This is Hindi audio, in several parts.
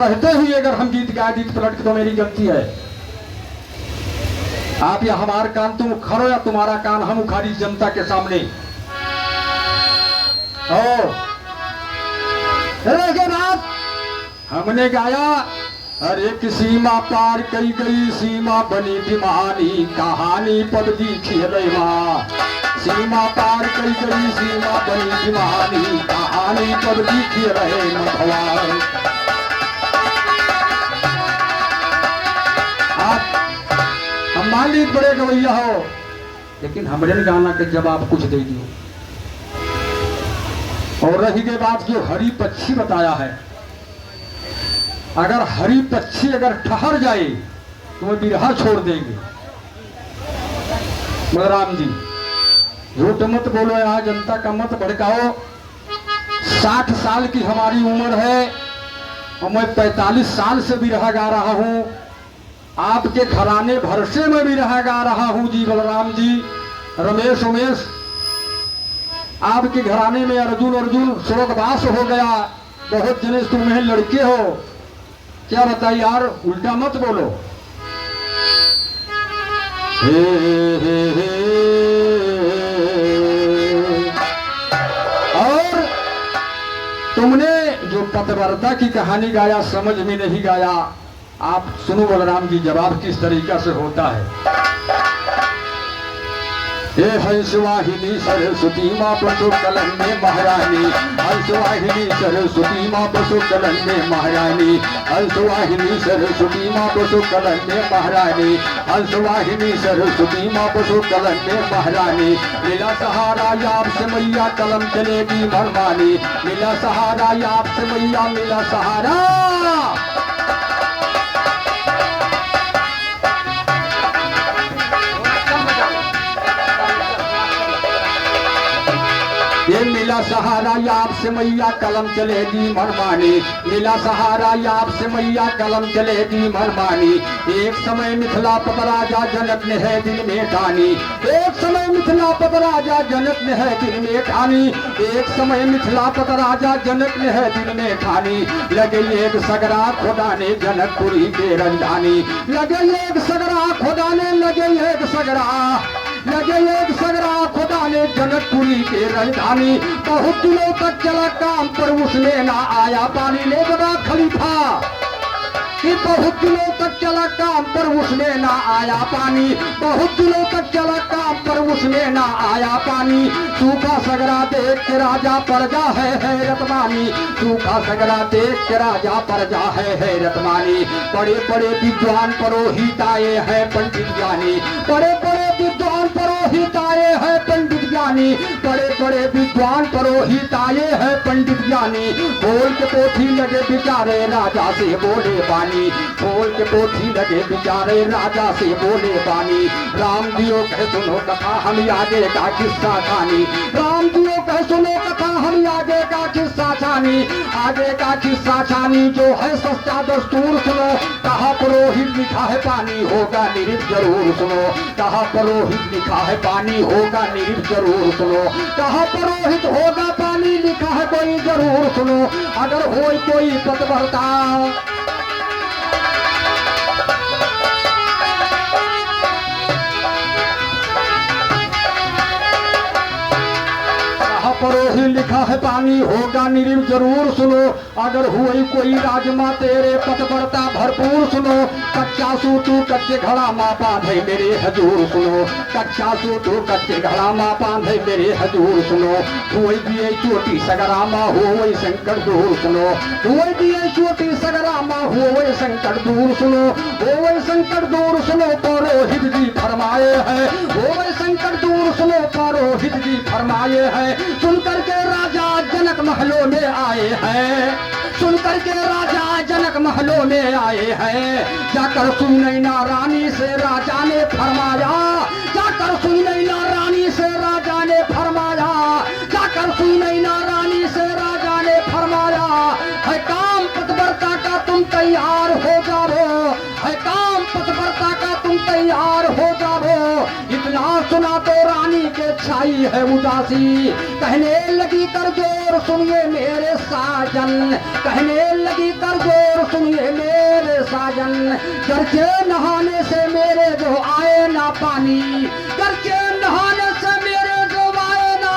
कहते हुए अगर हम गीत गाए गीत पलट के तो मेरी गलती है। आप या हमार कान तुम उखाड़ो या तुम्हारा कान हम उखाड़ी जनता के सामने। के बाद हमने गाया अरे एक सीमा पार कई गई सीमा बनी दीवानी कहानी पबजी खेले माँ। सीमा पार कई गई सीमा बनी दीवानी कहानी पबजी खेले भगवान। हम मान ली बड़े गवैया हो लेकिन हमरे गाना के जवाब कुछ दे दियो। और रही के बात जो हरी पक्षी बताया है, अगर हरी पक्षी अगर ठहर जाए तो वो बिरहा छोड़ देंगे। बलराम जी झूठ मत बोलो, यहाँ जनता का मत भड़काओ। 60 साल की हमारी उम्र है और मैं 45 साल से बिरहा गा रहा हूँ। आपके घराने भरसे में भी रहा गा रहा हूं जी। बलराम जी रमेश उमेश आपके घराने में अर्जुन स्वर्गवास हो गया। बहुत जने तुम्हें लड़के हो, क्या बताइए यार, उल्टा मत बोलो। हे हे हे और तुमने जो पतिव्रता की कहानी गाया समझ में नहीं गाया। आप सुनो बलराम जी जवाब किस तरीका से होता है। हे हंसवाहिनी सरस्वती माँ पशु कलन में महारानी। हंसवाहिनी सरस्वती माँ पशु कलन में महारानी। हंसवाहिनी सरस्वती माँ पशु कलन में महारानी। हंसवाहिनी सरस्वती माँ पशु कलन में महारानी। मिला सहारा याब से मैया कलम चलेगी मनमानी। मिला सहारा याब से मैया मिला सहारा। ये मिला सहारा याब से मैया कलम चलेगी मनमानी। मिला सहारा याब से मैया कलम चलेगी मनमानी। एक समय मिथिला पत राजा जनक ने है दिल में ठानी। एक समय मिथिला पत राजा जनक ने है दिल में ठानी। एक समय मिथिला पत राजा जनक ने है दिल में ठानी। लगे एक सगरा खुदाने जनकपुरी के राजधानी। लगे एक सगरा खुदाने लगे एक सगरा खुदा ने जनकपुरी के राजधानी। बहुत दिनों तक चला काम पर उसमें ना आया पानी। ले बड़ा खलीफा कि बहुत दिनों तक चला काम पर उसमें ना आया पानी। बहुत दिनों तक चला काम पर उसमें ना आया पानी। सूखा सगरा देख के राजा प्रजा है हैरत मानी। सूखा सगरा देख के राजा प्रजा है हैरत मानी। बड़े बड़े विद्वान पुरोहित आए हैं पंडित ज्ञानी। बड़े बड़े विद्वान पुरोहित आए हैं पंडित ज्ञानी। बड़े बड़े विद्वान पुरोहित आए हैं पंडित ज्ञानी। बोल के पोथी लगे बिचारे राजा से बोले बानी। बोल के पोथी लगे बिचारे राजा से बोले बानी। राम दियो कह सुनो कथा हम आगे का किस्सा कहानी। राम दियो कह सुनो कथा हम आगे का किस्सा कहानी। आगे का किस्सा कहानी जो है सच्चा दस्तूर सुनो। कहा पुरोहित लिखा है पानी होगा निरित जरूर सुनो। कहा पुरोहित लिखा है पानी होगा निरित जरूर सुनो। कहा पुरोहित होगा पानी लिखा है कोई जरूर सुनो। अगर हो कोई पतिव्रता पुरोहित लिखा है पानी होगा निरिव जरूर सुनो। अगर हुई कोई राजमा तेरे पतिव्रता भरपूर सुनो। कच्चा सूतू कच्चे घड़ा माँ बांधे मेरे हजूर सुनो। कच्चा सूतू कच्चे घड़ा माँ बांधे मेरे हजूर सुनो। हुई दिए चोटी सगरा माँ हो संकट दूर सुनो। हुई दिए चोटी सगरा माँ हो संकट दूर सुनो। हो संकट दूर सुनो पुरोहित जी फरमाए हैं। हो संकट दूर सुनो पुरोहित जी फरमाए हैं। सुनकर के राजा जनक महलों में आए हैं। सुनकर के राजा जनक महलों में आए हैं। जाकर सुनैना रानी से राजा ने फरमाया। जाकर सुनैना रानी से राजा ने फरमाया। जाकर सुनैना रानी से राजा ने फरमाया। है काम पतिव्रता का तुम तैयार हो जाओ। है काम पतिव्रता का तुम तैयार हो जाओ। इतना सुना तो रानी के छाई है उदासी, कहने लगी कर जोर सुनिए मेरे साजन, कहने लगी कर जोर सुनिए मेरे साजन, घर के नहाने से मेरे जो आए ना पानी, घर के नहाने से मेरे जो आए ना,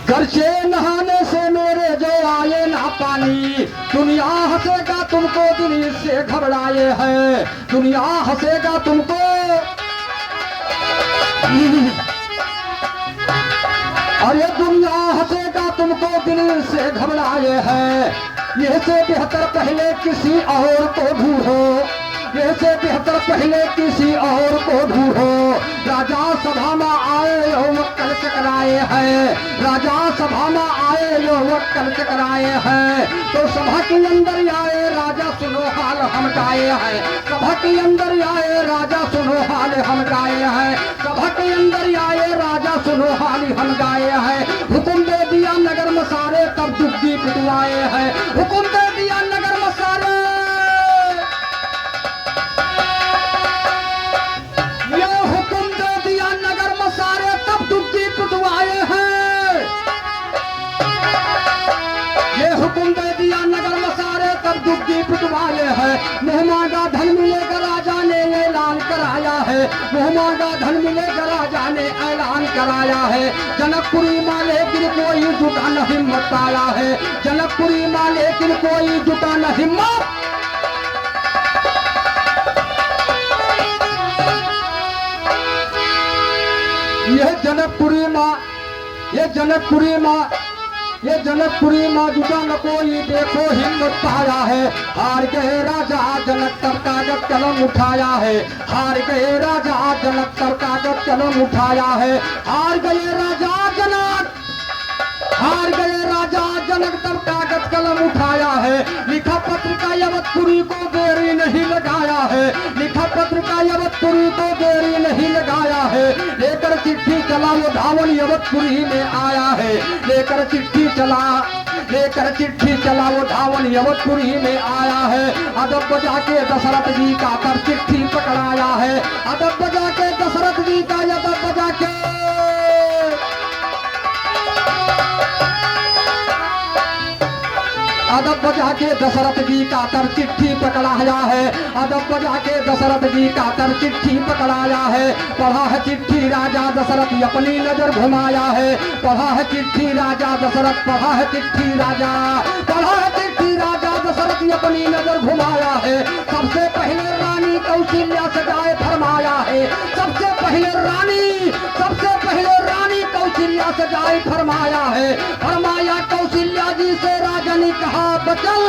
घर से नहाने से मेरे जो आए ना पानी, दुनिया हंसेगा तुमको दिल से घबराए है, दुनिया हंसेगा तुमको, अरे दुनिया हंसेगा तुमको दिल से घबराए है, ये से बेहतर पहले किसी और को ढूंढो, ये से बेहतर पहले किसी और को ढूंढो, राजा सभा में आए हो वक्कल चकराए हैं, राजा सभा में आए हो वक्कल चकराए हैं, तो सभा के अंदर आए राजा सुनो हाल हम गाए हैं, सभा के अंदर आए राजा सुनो हाल हम गाए हैं, सभा के अंदर आए राजा सुनो हाल हम गाए हैं, हुक्म दे दिया नगर में सारे तब दुग्गी पिटवाए हैं, हुक्म दे दिया नगर में सारे, दुग्गी पिटवाए है, मुहमांगा धन मिलेगा राजा ने ऐलान कराया है, मुहमांगा धन मिलेगा राजा ने ऐलान कराया है, जनकपुरी माँ लेकिन कोई जुटा न हिम्मत पाया है, जनकपुरी माँ लेकिन कोई जुटा न हिम्मत, यह जनकपुरी माँ, ये जनकपुरी माँ, ये जनकपुरी माँ जुटा न कोई देखो हिम्मत पाया है, हार गए राजा जनक तब कागज कलम उठाया है, हार गए राजा जनक तब कागज कलम उठाया है, हार गए राजा जनक, हार गए राजा जनक तब कागज कलम उठाया है, लिखा पत्रिका यवतपुरी को देरी नहीं लगाया है, लिखा पत्रिका यवतपुरी को देरी नहीं लगाया है, लेकर चिट्ठी चला वो धावन यवतपुरी में आया है, लेकर चिट्ठी चला, लेकर चिट्ठी चला वो धावन यवतपुरी में आया है, अदब बजा के दशरथ जी का तब चिट्ठी पकड़ाया है, अदब बजा के दशरथ जी का अदब बजा के, अदब बजा के दशरथ जी का तर चिट्ठी पकड़ाया है, अदब बजा के दशरथ जी का तर चिट्ठी पकड़ाया है, पढ़ा है चिट्ठी राजा दशरथ अपनी नजर घुमाया है, पढ़ा है चिट्ठी राजा दशरथ, पढ़ा है चिट्ठी राजा, पढ़ा है चिट्ठी राजा दशरथ अपनी नजर घुमाया है, सबसे पहले रानी कौशल्या से जाए फरमाया है, सबसे पहले रानी, सबसे पहले रानी कौशल्या से जाए फरमाया है, फरमाया कौशल्या जी से राजा ने कहा बचल,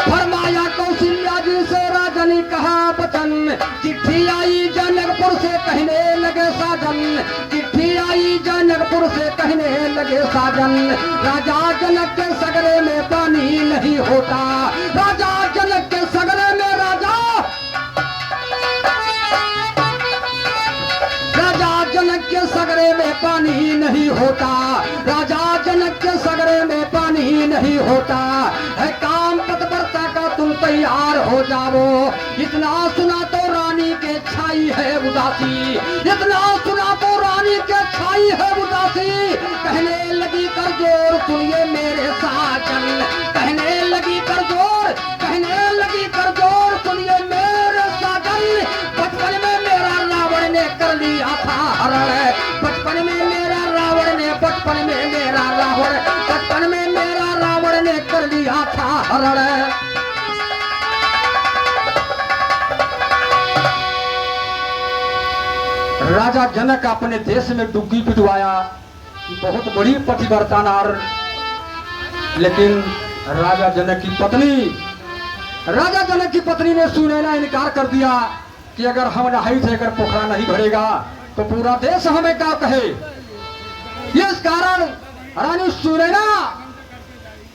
फरमाया कौशल्या जी से राजा ने कहा बचन, चिट्ठी आई जनकपुर से कहने लगे साजन, चिट्ठी आई जनकपुर से कहने लगे साजन, राजा जनक के सगरे में पानी नहीं होता, राजा जनक के सगरे में राजा, राजा जनक के सगरे में पानी नहीं होता, राजा जनक के सगरे में पानी नहीं होता, है काम तत्परता का तुम तैयार हो जाओ, इतना सुना तो रानी के छाई है उदासी, इतना सुना तो रानी के छाई है उदासी, कहने लगी कर जोर सुनिए मेरे साजन, कहने लगी कर जोर, कहने लगी कर जोर सुनिए मेरे साजन, बचपन में मेरा रावण ने कर लिया था हरण, बचपन में मेरा रावण ने, बचपन में मेरा रावण, बचपन में मेरा रावण ने कर लिया था हरण, राजा जनक अपने देश में डुग्गी पिटवाया, बहुत बड़ी पतिव्रता नार, लेकिन राजा जनक की पत्नी, राजा जनक की पत्नी ने सुनैना इनकार कर दिया कि अगर हम नहाई से अगर पोखरा नहीं भरेगा तो पूरा देश हमें क्या कहे, इस कारण रानी सुनैना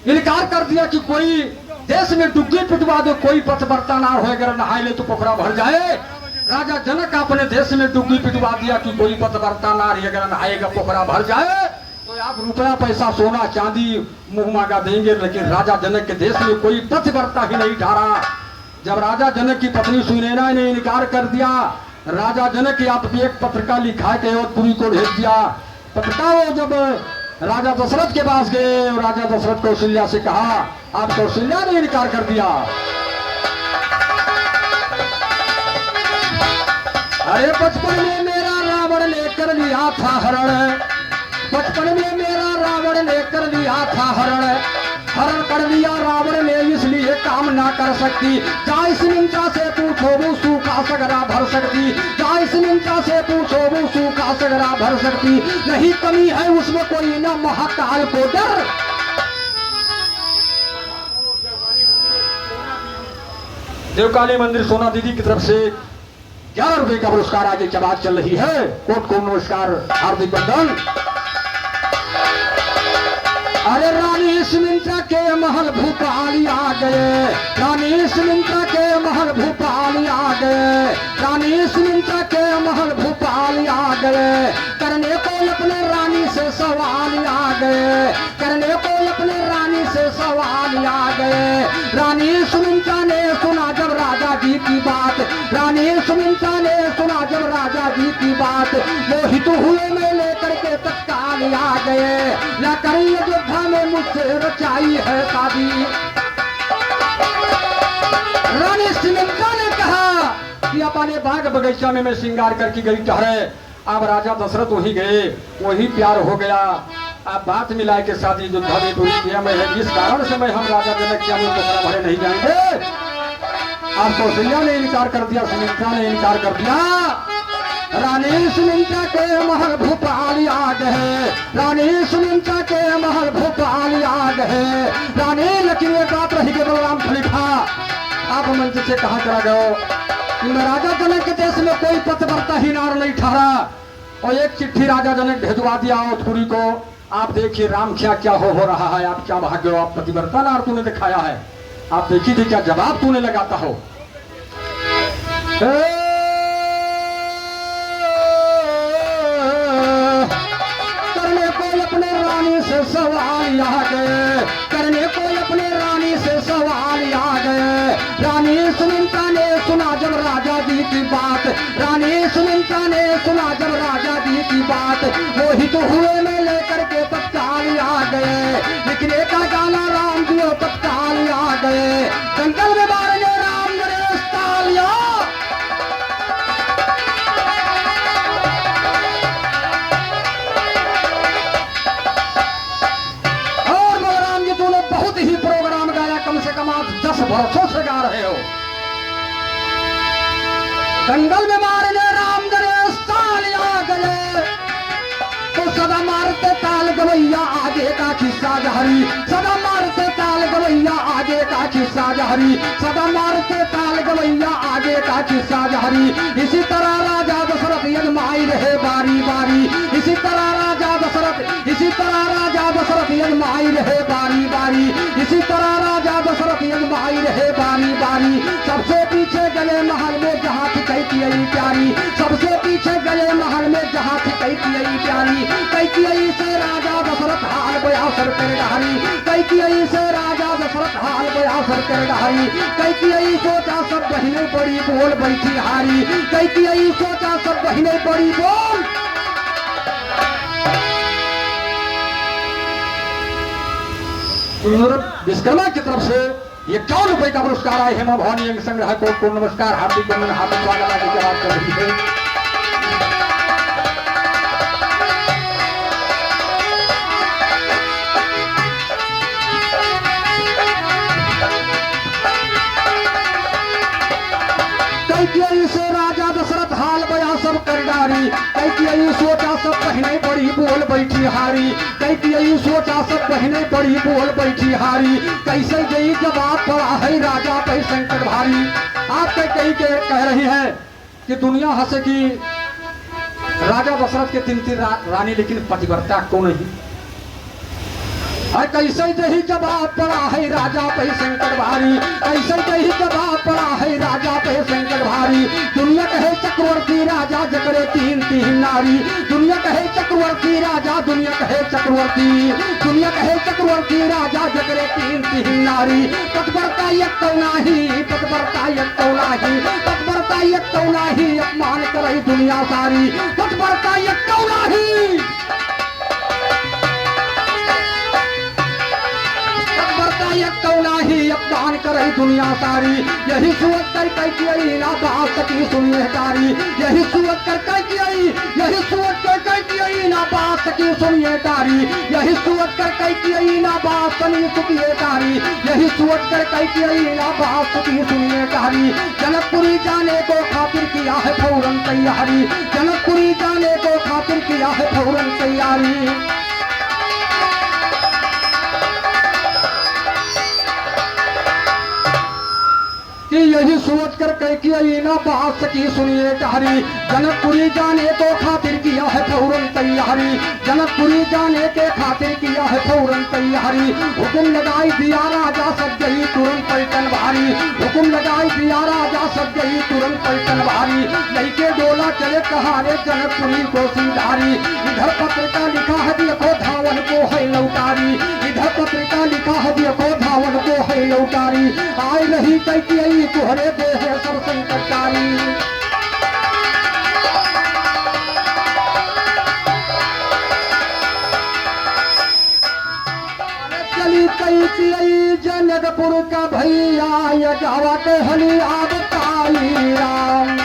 इनकार कर दिया कि कोई देश में डुग्गी पिटवा दो, कोई पतिव्रता नार हो अगर नहाई ले तो पोखरा भर जाए, राजा जनक अपने देश में डुग्गी पिटवा दिया कि कोई पतिव्रता नारी अगर नहाएगा पोखरा भर जाए, तो आप रुपया पैसा सोना चांदी मुंह मांगा देंगे, लेकिन राजा जनक के देश में कोई पतिव्रता ही नहीं ठहरा। जब राजा जनक की पत्नी सुनैना ने इनकार कर दिया, राजा जनक की आप एक पत्रिका लिखा के अवधपुरी को भेज दिया। पत्रिका वो जब राजा दशरथ के पास गए और राजा दशरथ कौशल्या से कहा, आप कौशल्या ने इनकार कर दिया। अरे बचपन में मेरा रावण ने कर लिया था हरण, बचपन में मेरा रावण ने कर लिया था हरण, हरण कर लिया रावण ने इसलिए काम ना कर सकती। जा इस निंदा से पूछो वो सूखा सगरा भर सकती, जा इस निंदा से पूछो वो सूखा सगरा भर सकती। नहीं कमी है उसमें कोई ना महाकाल को डर। देवकाली मंदिर सोना दीदी की तरफ से 11 रुपए का पुरस्कार आगे की बात चल रही है। कोट को नमस्कार, हार्दिक बंधन। अरे रानी सुमित्रा के महल भूपाली आ गए, रानी सुमित्रा के महल भूपाली आ गए, रानी सुमित्रा के महल भूपाली आ गए। करने को अपने रानी से सवाल आ गए, करने को अपने रानी से सवाल आ गए। रानी सुमित्रा ने सुना जब राजा जी की बात, रानी सुमित्रा ने सुना जब राजा जी की बात। मोहित हुए में लेकर के तत्काल आ गए, न करी अयोध्या में मुझसे रचाई है शादी। रानी सुमित्रा ने कहा कि अपने बाग बगीचा में मैं श्रृंगार करके गई ठहरे। अब राजा दशरथ वही गए, वही प्यार हो गया। अब बात मिलाए के शादी अयोध्या में पूरी किया मैं है, जिस कारण से मैं हम राजा जनक के हम तो भरे नहीं जाएंगे। अब कौशल्या ने इनकार कर दिया, सुमित्रा ने इनकार कर दिया। रानी सुमित्रा के महल भूपाल आ गए, रानी सुमित्रा के महल भूपाल आ गए। रानी लेकिन ये बात रही के बलराम खलीफा आप मंच से कहा चला गए कि मैं राजा जनक के देश में कोई पतिव्रता ही नार नहीं ठहरा। और एक चिट्ठी राजा जनक भेजवा दिया अवधपुरी को। आप देखिए राम क्या हो रहा है, आप क्या भाग्य हो, आप पतिव्रता नार तूने दिखाया है। आप देखिए थी क्या जवाब तूने लगाता हो। करने को अपने रानी से सवाल आ गए, करने को अपने रानी से सवाल आ गए। रानी सुमित्रा ने सुना जब राजा जी की बात, रानी सुमित्रा ने सुना जब राजा जी की बात। मोहित हुए में लेकर के तत्काल आ गए, लिखने का गाना राम जी तत्काल आ गए। जंगल में मारने राम नरेश तालिया, और बलराम जी तूने बहुत ही प्रोग्राम गाया, कम से कम आप 10 वर्षों से गा रहे हो। जंगल में मारने राम नरेश तालिया गए, तो सदा मारते ताल गवैया आगे का खिस्सा जहरी, सदा मारते ताल गवैया आगे का खिस्सा जहरी, सदा मारते ताल गवैया आगे का खिस्सा जहरी। इसी तरह राजा दशरथ यजमाई रहे बारी बारी, इसी तरह राजा दशरथ, इसी तरह राजा दशरथ यजमाई रहे बारी बारी, इसी तरह राजा दशरथ यजमाई रहे बारी बारी। सबसे पीछे गले महल में जहाँ थी कैकेयी प्यारी, सबसे पीछे गले महल में जहाँ थी कैकेयी प्यारी। कैकेयी से राजा दशरथ हाल बयासर कर डाली, कैकेयी से राजा दशरथ हाल बयासर कर डाली। कैकेयी सोचा सब बहिने बड़ी बोल बैठी हारी, कैकेयी सोचा सब बहिने बड़ी बोल। विश्वकर्मा की तरफ से ये 51 रुपए का पुरस्कार आए हेमा भवानी अंग संग्रह कोट को नमस्कार, हार्दिक बंधन, हार्दिक स्वागत आदि की बात कर रही है। कैकेयी से राजा दशरथ हाल बया सब कर डारी, कैकेयी सोचा सब बहिने बड़ी बोल बैठी हारी, कैकेयी सोचा सब बहिने बड़ी बोल बैठी हारी। कैसे गई जवाब पड़ा है राजा पे संकट भारी। आप कैकेयी के कह रही है कि दुनिया हंसे कि राजा दशरथ के 3 रानी, लेकिन पतिव्रता को नहीं। और कैसे दही जवाब पड़ा है राजा पे संकट भारी, कैसे दही जवाब पड़ा है राजा पे संकट भारी। दुनिया कहे चक्रवर्ती राजा जकरे तीन तीन नारी, दुनिया कहे चक्रवर्ती राजा, दुनिया कहे चक्रवर्ती, दुनिया कहे चक्रवर्ती राजा जकरे तीन तीन नारी। तत्परता एक तो नाही, तत्परता एक तो नाही, तत्परता एक तो नाही, अपमान करे दुनिया सारी, तत्परता एक तो नाही, ही अपमान करे दुनिया सारी। यही सूरत कर कई ना बात सकी सुनिए तारी, यही सूरत कर कई, यही सूरत कर कई ना बात सकी सुनिए तारी, यही सूरत कर कई ना बात सनी सुनिए तारी, यही सूरत कर कई ना बात सकी सुनिए तारी। जनकपुरी जाने को खातिर किया है फौरन तैयारी, जनकपुरी जाने को खातिर किया है फौरन तैयारी। कि यही सोच कर कई ना बात सकी सुनिए टहरी, जनकपुरी जाने को खातिर किया है फौरन तैयारी, जनकपुरी जाने के खातिर किया है फौरन तैयारी। हुक्म लगाई दिया राजा सब गई तुरंत पलटन भारी, हुक्म लगाई दिया राजा सब गई तुरंत पलटन भारी। लड़के डोला चले कहारे जनकपुरी को सिंधारी, इधर पत्रिका लिखा है देखो धावन को है लौटारी, इधर पत्रिका लिखा है देखो धावन को है लौटारी। आए नहीं कई तुहरे दे है सब संकटकारी। चली कई जनकपुर का भैया ये गावा के हली आब काली राम,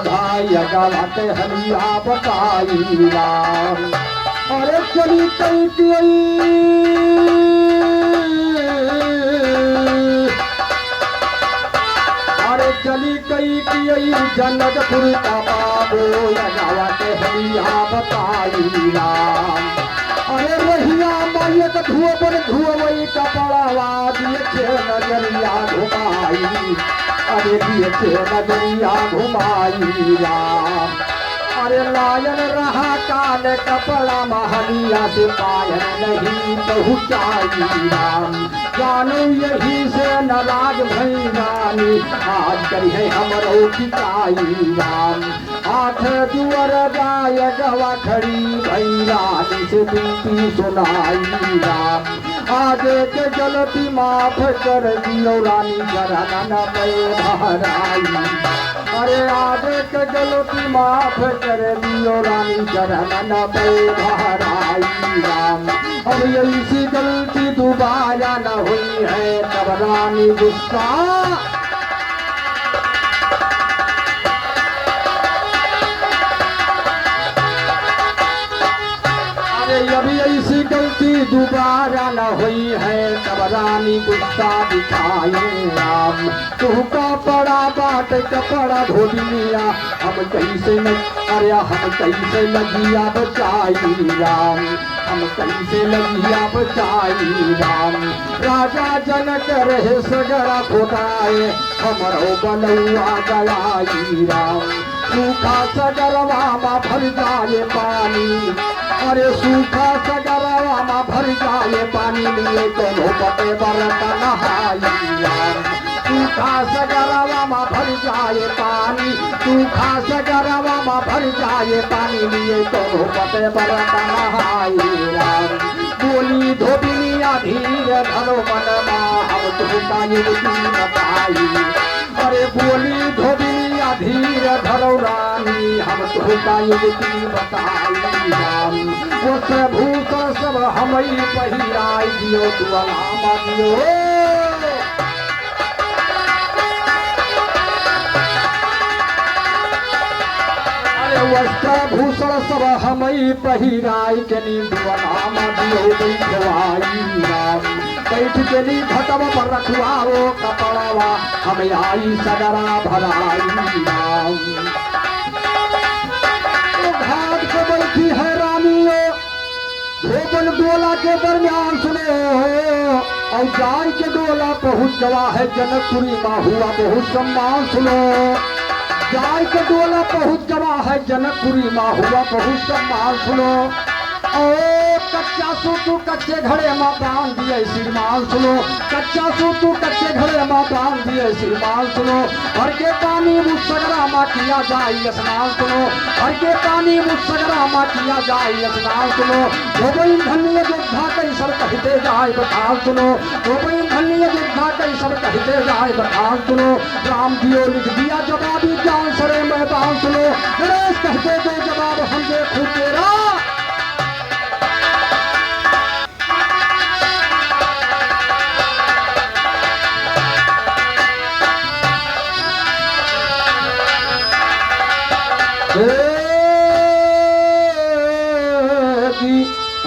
भाई गावा के हली आब काली राम। अरे चली कई चली कई जनकपुर का बाबू लगावा के हरिया बताई राम। अरे रहिया मायक धुआं धुआं कपड़ावा दिए नजरिया घुमाई, अरे दिए नजरिया घुमाई राम। अरे लायन रहा काल कपड़ा महलिया से पायन नहीं पहुँचाई राम। जानू यही से नाराज भई रानी आज करी है हमरो पिताई राम। आठ जुअर गाय गवा खड़ी भई रानी से बिनती सुनाई राम। आज के गलती माफ कर दियो रानी शरण में भराई। अरे आज के गलती माफ कर दियो रानी शरण में भराई राम। अब ऐसी गलती दोबारा न हुई है तब रानी गुस्सा, अभी ऐसी गलती दोबारा न हुई है तब रानी गुस्सा दिखाए राम। तुहका पड़ा बाट कपड़ा धोबिया हम कैसे न, अरे हम कैसे लगिया बचाई राम, हम कैसे लगिया बचाई राम। राजा जनक रहे सगरा खोटाए हमरो बनौआ गलाई राम। सूखा सगरवा में भर जाए पानी, अरे सूखा सगरवा में भर जाए पानी लिए कोनो बटे बरता नहाई राम। सूखा सगरवा में भर जाए पानी, सूखा सगरवा में भर जाए पानी लिए कोनो बटे बरता नहाई राम। बोली धोबिनिया धीर धरो मनमा हम तुमका युवती बताई। अरे बोली धोबिनिया धीर धरो रानी हम तुमका युवती बताई राम। उस भूषण सब हमें पहिराई दियो तू अलामा दियो। अरे वस्त्र भूषण सब हमें पहिराई के नींद अलामा दियो बैठवाई राम। बैठ के नी घटवा पर रखवाओ कपड़वा हमें आई सगरा भराई राम। घाट पे बैठी है रानियों धोबन डोला के दरमियान सुने और जाय के डोला पहुँच गवा है जनकपुरी का हुआ बहुत सम्मान सुनो। जाय के डोला पहुँच गवा है जनकपुरी में हुआ बहुत सम्मान सुनो। ओ कच्चा सूतू कच्चे घड़े माँ बांध दिए श्रीमान सुनो, कच्चा सूतू कच्चे घड़े माँ बांध दिए श्रीमान सुनो, हर के पानी मुसगरा माँ किया जाए स्नान सुनो, हर के पानी मुसगरा माँ किया जाए स्नान सुनो, गोबई धन्य योद्धा कई सब कहते जाए बखान सुनो, गोबई धन्य योद्धा कई सब कहते जाए बखान सुनो, राम दियो लिख दिया जवाबी जान सरे मैदान सुनो, गणेश कहते दो जवाब हम देखू तेरा।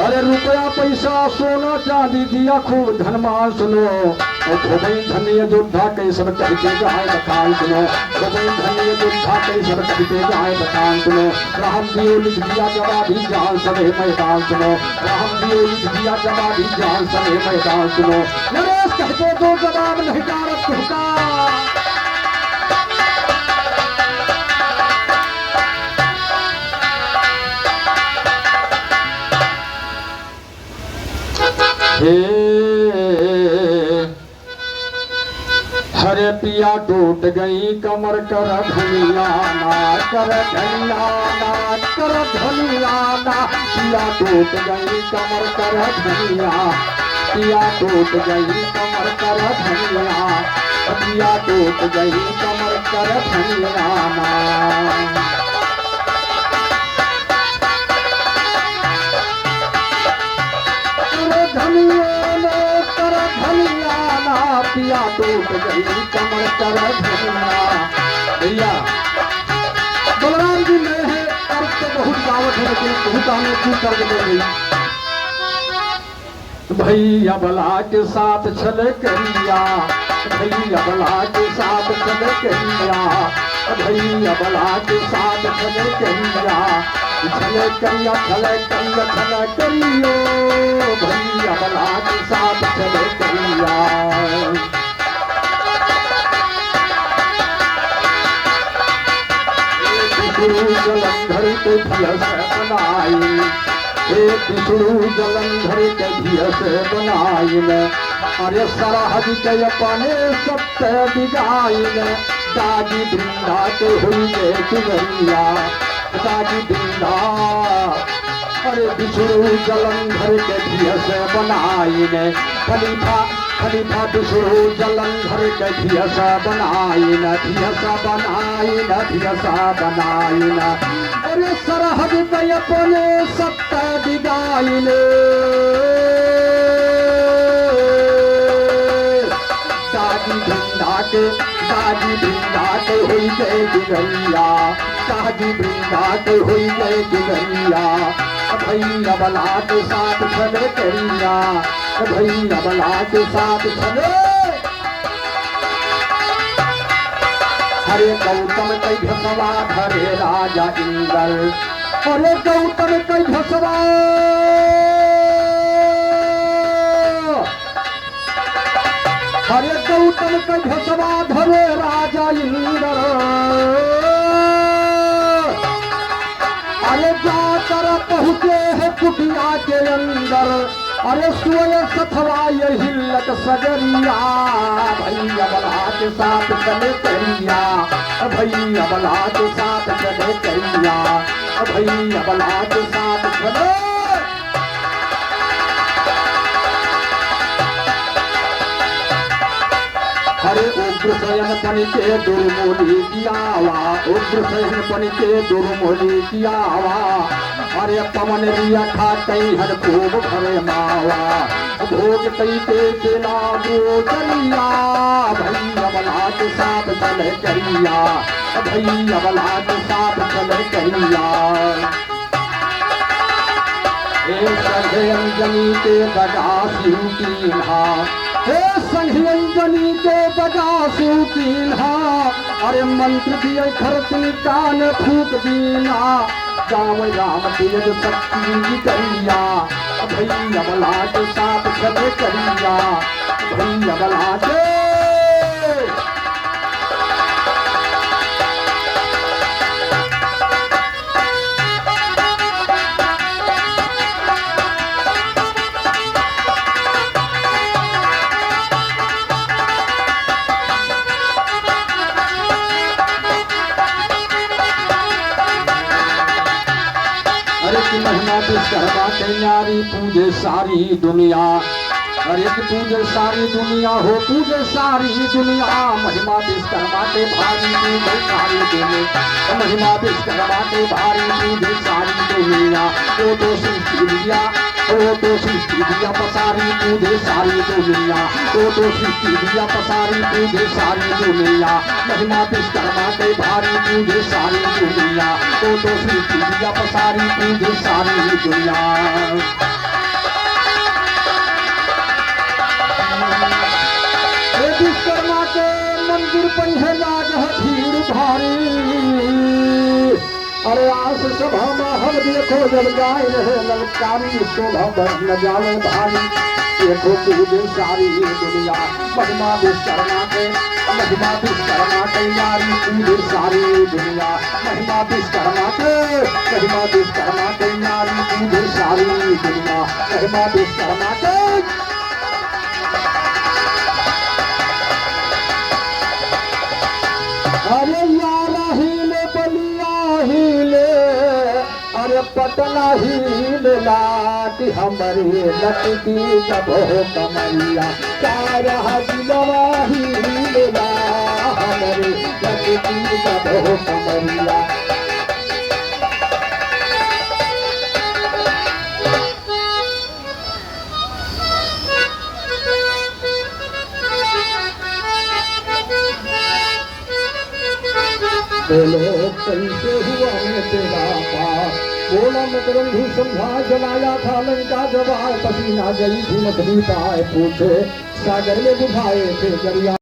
अरे रुपया पैसा सोना चांदी दिया खूब धनमान सुनो, और धोबई धन्य योद्धा कई सब कहते जाए बखान सुनो, धोबई धन्य योद्धा कई सब कहते जाए बखान सुनो, राम दियो लिख दिया जवाबी जान सभी मैदान सुनो, राम दियो लिख दिया जवाबी जान सभी मैदान सुनो, नरेश कहते दो जवाब नहीं कारत तुहका। हरे पिया टूट गई कमर कर धनिया ना, कर धनिया ना, कर धनिया ना, पिया टूट गई कमर कर धनिया, पिया टूट गई कमर कर धनिया, पिया टूट गई कमर कर धनिया ना। पिया टूट गई कमर कर धनिया। भैया बलराम जी में है कर्ज तो बहुत दावत है, लेकिन बहुत हमें क्यों कर्ज दे गई। भैया बला के साथ छल करिया, भैया बला के साथ छल करिया, भैया बला के साथ छल करिया, छल करिया छल करिया छल करियो, भैया बला के साथ छल करिया। जलंधर के धियस बनाई, एक जलंधर के धियस बनाई, अरे सरहद के अपने सत्य बिगाइन, दागी बृंदा के हुई के किगरिया, दागी बृंदा अरे बिछड़ू जलंधर के धियस बनाई, खलीफा खलीफा बिछड़ू जलंधर के धियस बनाई, धियस बनाई, धियस बनाई, अरे सरहद पे अपने सत्य बिगाइन, दागी बृंदा के हुई गए बिगैया, दागी बृंदा के हुई गए बिगैया, भैया बला के साथ छले करिया, भैया बला के साथ छले। हरे गौतम कई घसवा धरे राजा इंद्र, हरे गौतम कई घसवा, हरे गौतम कई घसवा धरे राजा इंद्र, अरे जाकर पहुँचे है कुटिया के अंदर, अरे सोए सथवा ये हिलक सजरिया, भैया बला के साथ चले करिया, भैया बला के साथ चले करिया, भैया बला के साथ चले। हरे उग्र शयन पन के दुर्मोली कियावा, उग्र शयन पन के दुर्मोली कियावा, अरे पवन रिया खा कई हर खूब भरे मावा, भोग कई के केला गोचरिया, भैया बला के साथ चले करिया, भैया बला के साथ चले करिया। संघे अंजनी के बजा शिव कीन्हा, हे संघे अंजनी के बजा शिव कीन्हा, अरे मंत्र दिए खरती कान फूक दीना, गाँव राम तेज शक्ति करिया, भैया बला के साथ चले करिया, भैया बला के। महिमा विश्वकर्मा के न्यारी पूजे सारी दुनिया। अरे कि पूजे सारी दुनिया हो, पूजे सारी दुनिया। महिमा विश्वकर्मा के भारी पूजे सारी दुनिया। महिमा विश्वकर्मा के भारी पूजे सारी दुनिया। वो तो सृष्टि दिया, वो तो सृष्टि दिया पसारी पूजे सारी दुनिया। वो तो सृष्टि दिया पसारी पूजे सारी दुनिया। महिमा विश्वकर्मा के भारी पूजे सारी दुनिया। वो तो सृष्टि दिया पसारी पूजे सारी दुनिया। विश्वकर्मा के मंदिर पर है लाग है भीड़ भारी। अरे आस सभा में हम देखो जब गाय रहे ललकारी, शोभा न जावे भारी। देखो पूजे सारी दुनिया। महिमा विश्वकर्मा के, महिमा विश्वकर्मा के यारी पूजे सारी दुनिया। महिमा विश्वकर्मा के, महिमा विश्वकर्मा के यारी पूजे सारी दुनिया। महिमा विश्वकर्मा के। अरे यारा हिले बलिया हिले, अरे पटना हिले लाटी हमारे लटकी जब हो कमैया। सारा दिलवा हिले ला हमारे लटकी जब हो कमैया। बोलो कैसे हुआ मैं तेरा पास, बोला मकरंद समझा जलाया था लंका जवार। पसीना गई थी मछली पाए पूछे, सागर में बुझाए थे दरिया।